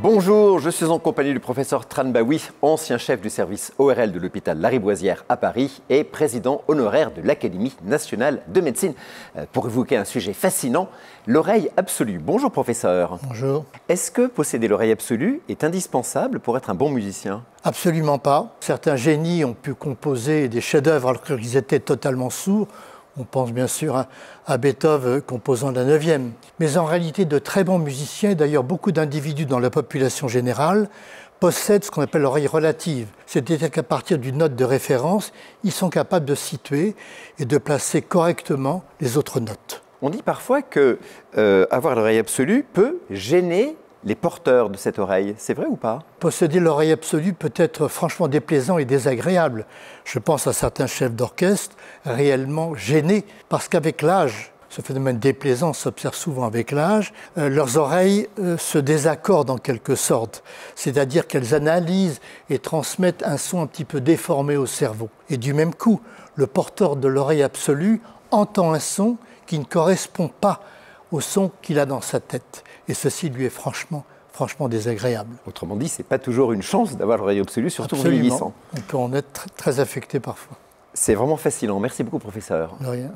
Bonjour, je suis en compagnie du professeur Tran Baoui, ancien chef du service ORL de l'hôpital Lariboisière à Paris et président honoraire de l'Académie nationale de médecine. Pour évoquer un sujet fascinant, l'oreille absolue. Bonjour professeur. Bonjour. Est-ce que posséder l'oreille absolue est indispensable pour être un bon musicien? Absolument pas. Certains génies ont pu composer des chefs-d'œuvre alors qu'ils étaient totalement sourds. On pense bien sûr à Beethoven composant la 9e. Mais en réalité, de très bons musiciens, et d'ailleurs beaucoup d'individus dans la population générale, possèdent ce qu'on appelle l'oreille relative. C'est-à-dire qu'à partir d'une note de référence, ils sont capables de situer et de placer correctement les autres notes. On dit parfois que avoir l'oreille absolue peut gêner les porteurs de cette oreille. C'est vrai ou pas? Posséder l'oreille absolue peut être franchement déplaisant et désagréable. Je pense à certains chefs d'orchestre réellement gênés parce qu'avec l'âge, ce phénomène déplaisant s'observe souvent avec l'âge, leurs oreilles se désaccordent en quelque sorte. C'est-à-dire qu'elles analysent et transmettent un son un petit peu déformé au cerveau. Et du même coup, le porteur de l'oreille absolue entend un son qui ne correspond pas au son qu'il a dans sa tête. Et ceci lui est franchement désagréable. Autrement dit, ce n'est pas toujours une chance d'avoir l'oreille absolue, surtout en Absolument. vieillissant. On peut en être très affecté parfois. C'est vraiment fascinant. Merci beaucoup, professeur. De rien.